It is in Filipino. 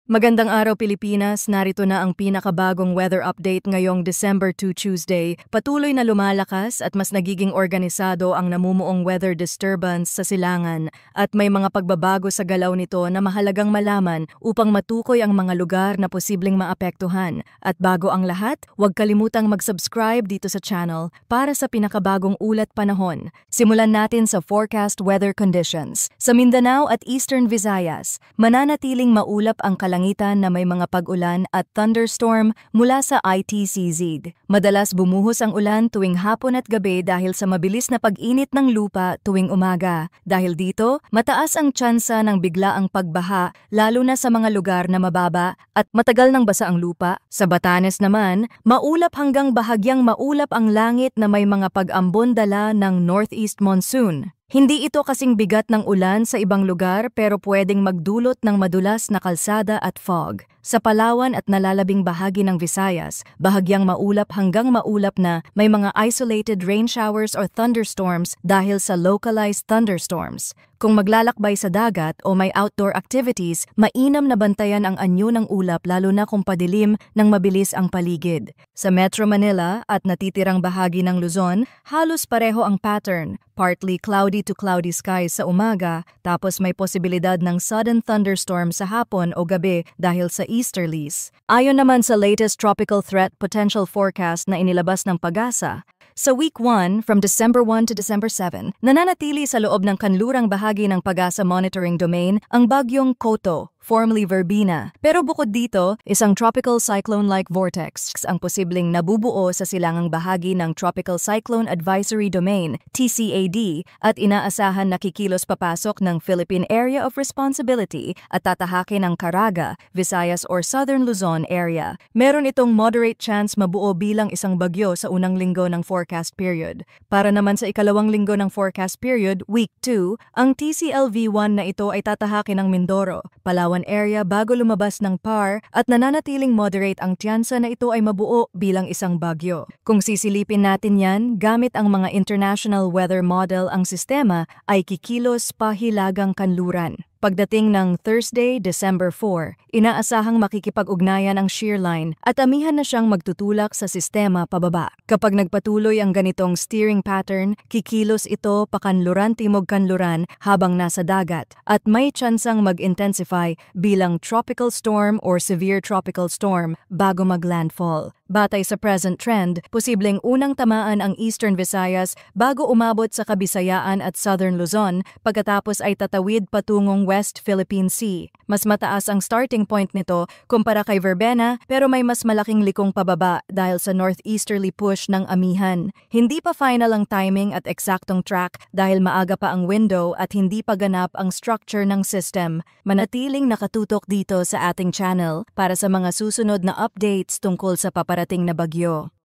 Magandang araw Pilipinas, narito na ang pinakabagong weather update ngayong December 2 Tuesday. Patuloy na lumalakas at mas nagiging organisado ang namumuong weather disturbance sa silangan at may mga pagbabago sa galaw nito na mahalagang malaman upang matukoy ang mga lugar na posibleng maapektuhan. At bago ang lahat, huwag kalimutang mag-subscribe dito sa channel para sa pinakabagong ulat panahon. Simulan natin sa forecast weather conditions. Sa Mindanao at Eastern Visayas, mananatiling maulap ang kalangitan na may mga pag-ulan at thunderstorm mula sa ITCZ. Madalas bumuhos ang ulan tuwing hapon at gabi dahil sa mabilis na pag-init ng lupa tuwing umaga. Dahil dito, mataas ang tsansa ng biglaang pagbaha lalo na sa mga lugar na mababa at matagal nang basa ang lupa. Sa Batanes naman, maulap hanggang bahagyang maulap ang langit na may mga pag-ambon dala ng northeast monsoon. Hindi ito kasing bigat ng ulan sa ibang lugar pero pwedeng magdulot ng madulas na kalsada at fog. Sa Palawan at nalalabing bahagi ng Visayas, bahagyang maulap hanggang maulap na may mga isolated rain showers or thunderstorms dahil sa localized thunderstorms. Kung maglalakbay sa dagat o may outdoor activities, mainam na bantayan ang anyo ng ulap lalo na kung padilim ng mabilis ang paligid. Sa Metro Manila at natitirang bahagi ng Luzon, halos pareho ang pattern. Partly cloudy to cloudy skies sa umaga, tapos may posibilidad ng sudden thunderstorm sa hapon o gabi dahil sa easterlies. Ayon naman sa latest tropical threat potential forecast na inilabas ng PAGASA, sa week 1, from December 1 to December 7, nananatili sa loob ng kanlurang bahagi ng PAGASA monitoring domain ang bagyong Koto, formerly Verbena. Pero bukod dito, isang tropical cyclone-like vortex ang posibleng nabubuo sa silangang bahagi ng Tropical Cyclone Advisory Domain, TCAD, at inaasahan na kikilos papasok ng Philippine Area of Responsibility at tatahakin ang Caraga, Visayas or Southern Luzon area. Meron itong moderate chance mabuo bilang isang bagyo sa unang linggo ng forecast period. Para naman sa ikalawang linggo ng forecast period, week 2, ang TCLV-1 na ito ay tatahakin ng Mindoro, Palawan area bago lumabas ng PAR at nananatiling moderate ang tiyansa na ito ay mabuo bilang isang bagyo. Kung sisilipin natin yan, gamit ang mga international weather model ang sistema ay kikilos pa hilagang kanluran. Pagdating ng Thursday, December 4, inaasahang makikipag-ugnayan ang shear line at amihan na siyang magtutulak sa sistema pababa. Kapag nagpatuloy ang ganitong steering pattern, kikilos ito pakanluran-timog-kanluran habang nasa dagat at may tsansang mag-intensify bilang tropical storm or severe tropical storm bago mag-landfall. Batay sa present trend, posibleng unang tamaan ang Eastern Visayas bago umabot sa Kabisayaan at Southern Luzon pagkatapos ay tatawid patungong West Philippine Sea. Mas mataas ang starting point nito kumpara kay Verbena pero may mas malaking likong pababa dahil sa northeasterly push ng amihan. Hindi pa final ang timing at eksaktong track dahil maaga pa ang window at hindi pa ganap ang structure ng system. Manatiling nakatutok dito sa ating channel para sa mga susunod na updates tungkol sa paparating na bagyo.